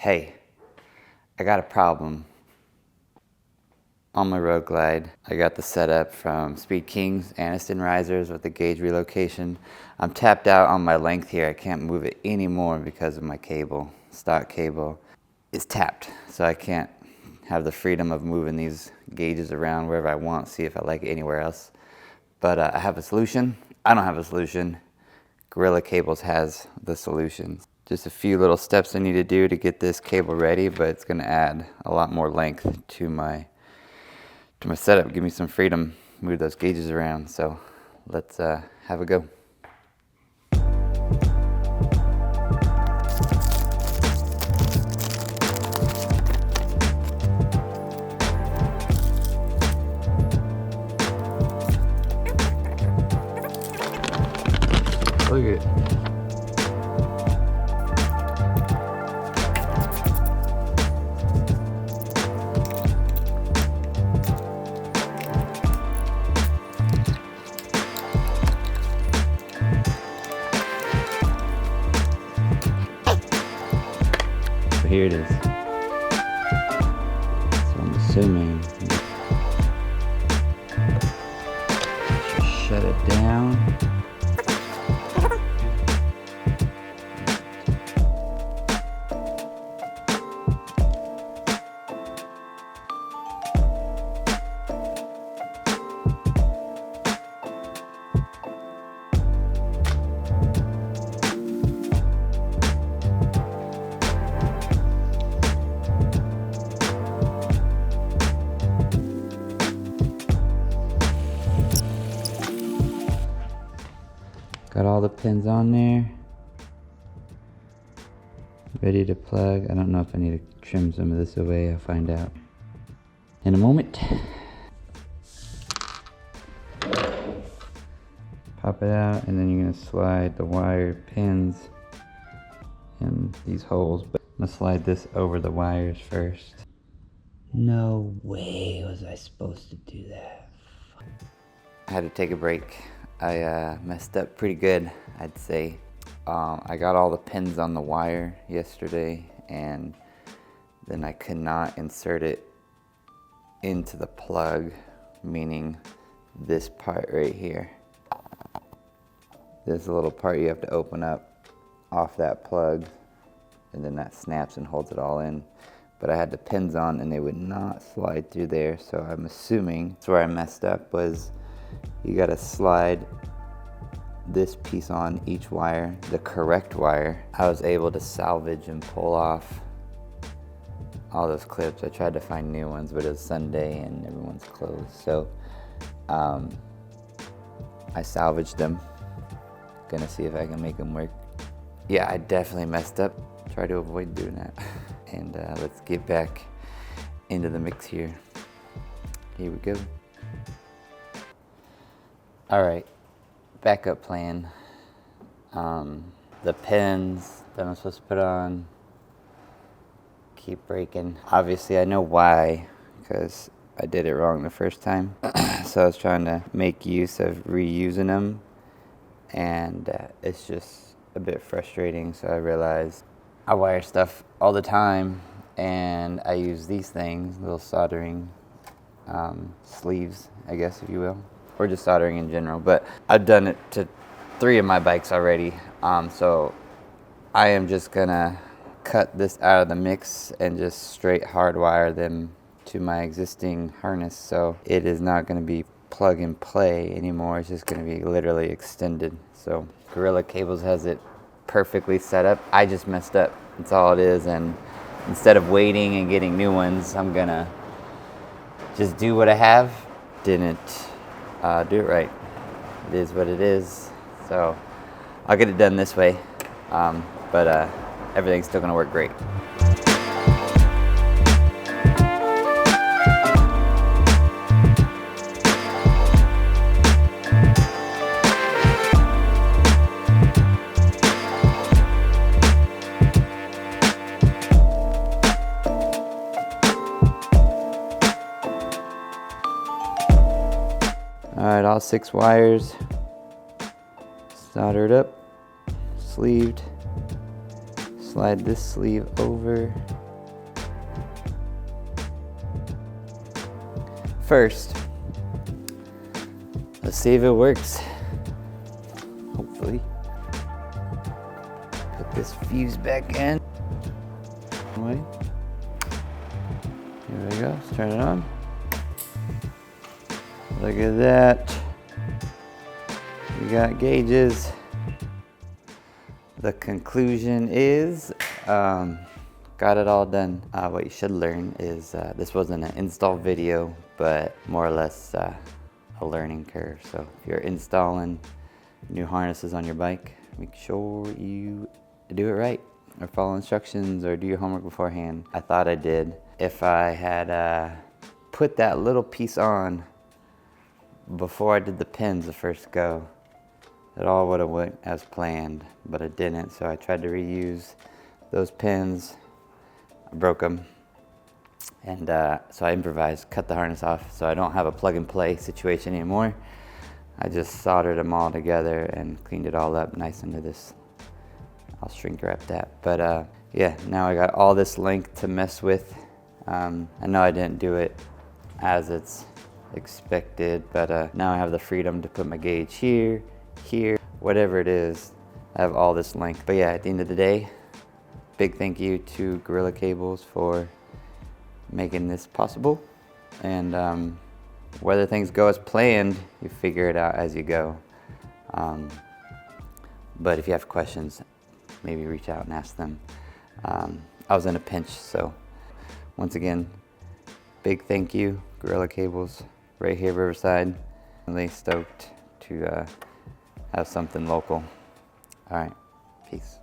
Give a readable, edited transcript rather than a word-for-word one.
Hey, I got a problem. On my road glide, I got the setup from Speed Kings, Aniston risers with the gauge relocation. I'm tapped out on my length here. I can't move it anymore because of my cable. Stock cable is tapped, so I can't have the freedom of moving these gauges around wherever I want, see if I like it anywhere else. But I have a solution. I don't have a solution. Guerrilla Cables has the solution. Just a few little steps I need to do to get this cable ready, but it's gonna add a lot more length to my setup, give me some freedom, move those gauges around. So let's have a go. Look at it. So here it is. So I'm assuming shut it down. Got all the pins on there. Ready to plug. I don't know if I need to trim some of this away. I'll find out in a moment. Pop it out, and then you're gonna slide the wire pins in these holes. But I'm gonna slide this over the wires first. No way was I supposed to do that. I had to take a break. I messed up pretty good, I'd say. I got all the pins on the wire yesterday, and then I could not insert it into the plug, meaning this part right here. This little part you have to open up off that plug, and then that snaps and holds it all in. But I had the pins on and they would not slide through there, so I'm assuming that's where I messed up. Was you gotta slide this piece on each wire, the correct wire. I was able to salvage and pull off all those clips. I tried to find new ones, but it was Sunday and everyone's closed. So I salvaged them. Gonna see if I can make them work. Yeah, I definitely messed up. Try to avoid doing that. And let's get back into the mix here. Here we go. All right, backup plan. The pins that I'm supposed to put on keep breaking. Obviously I know why, because I did it wrong the first time. So I was trying to make use of reusing them, and it's just a bit frustrating. So I realized I wire stuff all the time, and I use these things, little soldering sleeves, I guess, if you will. Or just soldering in general, but I've done it to 3 of my bikes already. So I am just gonna cut this out of the mix and just straight hardwire them to my existing harness. So it is not gonna be plug and play anymore. It's just gonna be literally extended. So Guerrilla Cables has it perfectly set up. I just messed up, that's all it is. And instead of waiting and getting new ones, I'm gonna just do what I have. Didn't do it right. It is what it is. So I'll get it done this way, but everything's still gonna work great. All right, all 6 wires soldered up, sleeved, slide this sleeve over. First, let's see if it works. Hopefully. Put this fuse back in. Wait. Here we go. Let's turn it on. Look at that. We got gauges. The conclusion is, got it all done. What you should learn is, this wasn't an install video, but more or less a learning curve. So if you're installing new harnesses on your bike, make sure you do it right, or follow instructions, or do your homework beforehand. I thought I did. If I had put that little piece on before I did the pins the first go, it all would have went as planned, but it didn't. So I tried to reuse those pins. I broke them. And so I improvised, cut the harness off, so I don't have a plug and play situation anymore. I just soldered them all together and cleaned it all up nice into this. I'll shrink wrap that. But yeah, now I got all this length to mess with. I know I didn't do it as it's expected, but now I have the freedom to put my gauge here, whatever it is. I have all this length. But yeah, at the end of the day, big thank you to Guerrilla Cables for making this possible. And whether things go as planned, you figure it out as you go. But if you have questions, maybe reach out and ask them. I was in a pinch, so once again, big thank you, Guerrilla Cables, right here, Riverside. Really stoked to have something local. All right, peace.